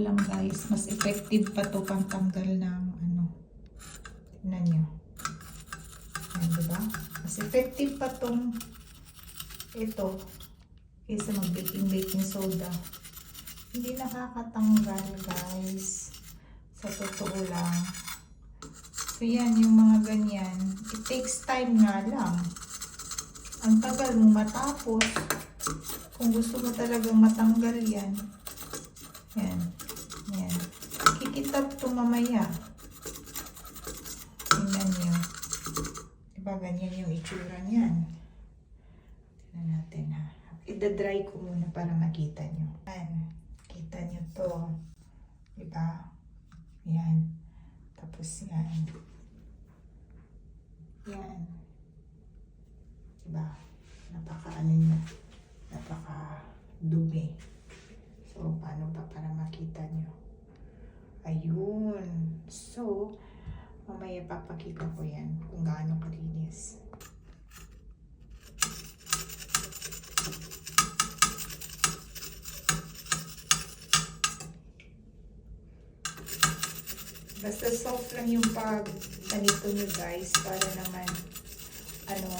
lang guys, mas effective pa to pang tanggal ng ano. Tignan nyo. Ayan, diba? Mas effective pa tong ito kaysa mag-baking soda. Hindi nakakatanggal guys. Sa totoo lang. So yan, yung mga ganyan. It takes time nga lang. Ang tagal mo matapos. Kung gusto mo talagang matanggal yan. Yan. Yan. Kikitab to mamaya. Tingnan nyo. Diba ganyan yung itsura niyan. Tingnan natin ha. I-dry ko muna para makita nyo. Yan. Kita nyo to. Diba? Yan. Tapos yan. Yan. Diba? Napaka-ano niya. Napaka-dumi. So, paano pa para makita nyo? Ayun. So, mamaya papakita ko yan kung gaano kalinis. Basta soft lang yung ganito nyo guys para naman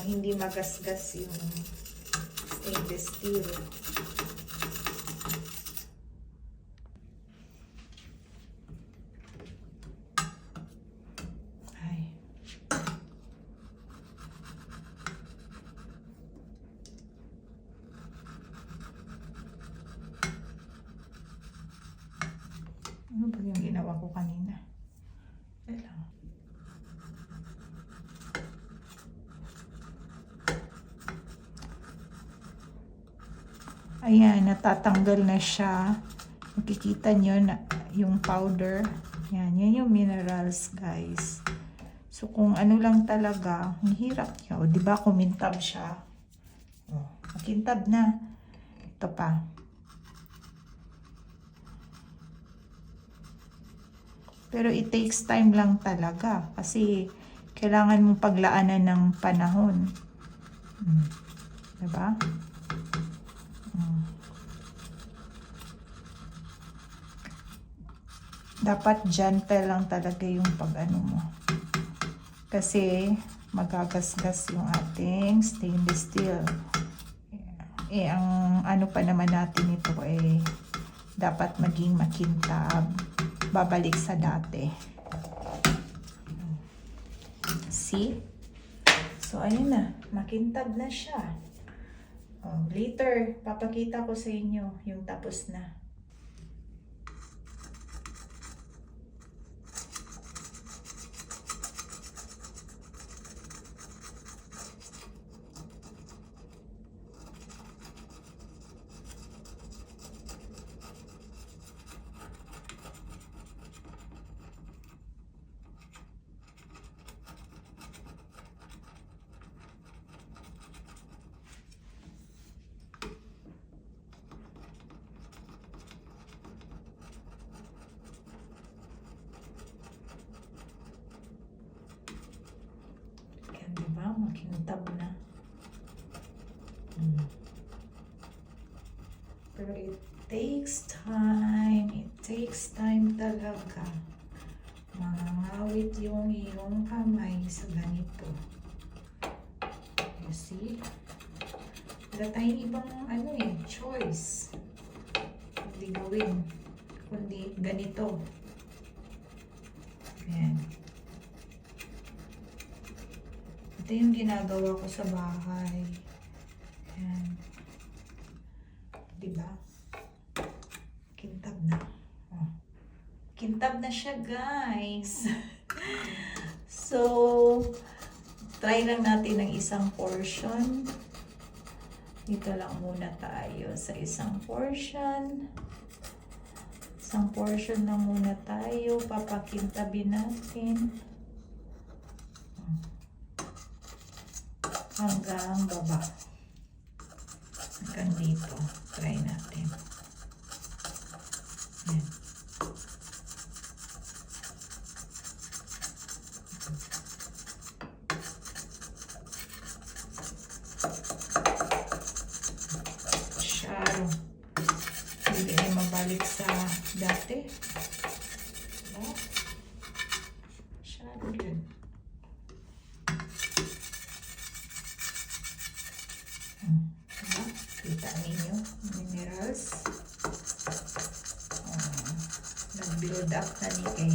hindi magasgas yung stainless steel. Ay. Ano ba yung ginawa ko kanina? Ayan, natatanggal na siya. Makikita nyo na yung powder. Yan yung minerals, guys. So, kung ano lang talaga, ang hirap niya. O, diba, kumintab siya. O, makintab na. Ito pa. Pero it takes time lang talaga. Kasi, kailangan mong paglaanan ng panahon. Diba? Dapat gentle lang talaga yung pag-ano mo. Kasi magagasgas yung ating stainless steel. Ang ano pa naman natin ito dapat maging makintab. Babalik sa dati. See? So, ayun na. Makintab na siya. Later, papakita ko sa inyo yung tapos na. Diba? Makintab na. Pero it takes time. It takes time talaga. Mangangawit yung iyong kamay sa ganito. You see? Wala tayong ibang choice. Hindi gawin. Kundi ganito. Ayan. Ito yung ginagawa ko sa bahay. Ayan. Diba? Kintab na. Oh. Kintab na siya, guys. So, try lang natin ng isang portion. Dito lang muna tayo sa isang portion. Isang portion lang muna tayo. Papakintabin natin. Hanggang baba. Hanggang dito. Try natin. Ayan. Masyado. Hindi ay mabalik sa dati. Oh. Masyado dyan. Diba? Kita ninyo, minerals. Nag-build up na ni kay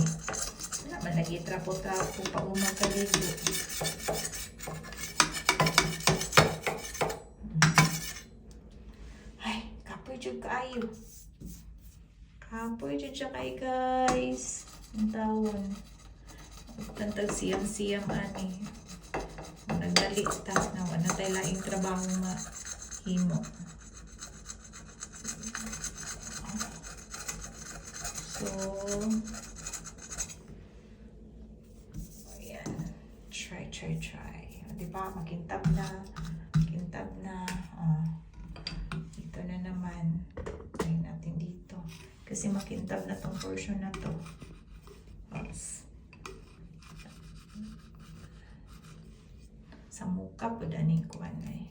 naman lagi trapo-trapo pa umagkaligo. Ay, kapoy dyan kayo. Kapoy dyan siya kay guys. Ang tawon. Tantag siyam-siyam ani. Nagdali ta na wala tayo laing trabaho mahimo. So, ayan. Try. Diba? Makintab na. Ito na naman. Try natin dito. Kasi makintab na tong portion na to. Oops. Sa muka po daning kuwan eh.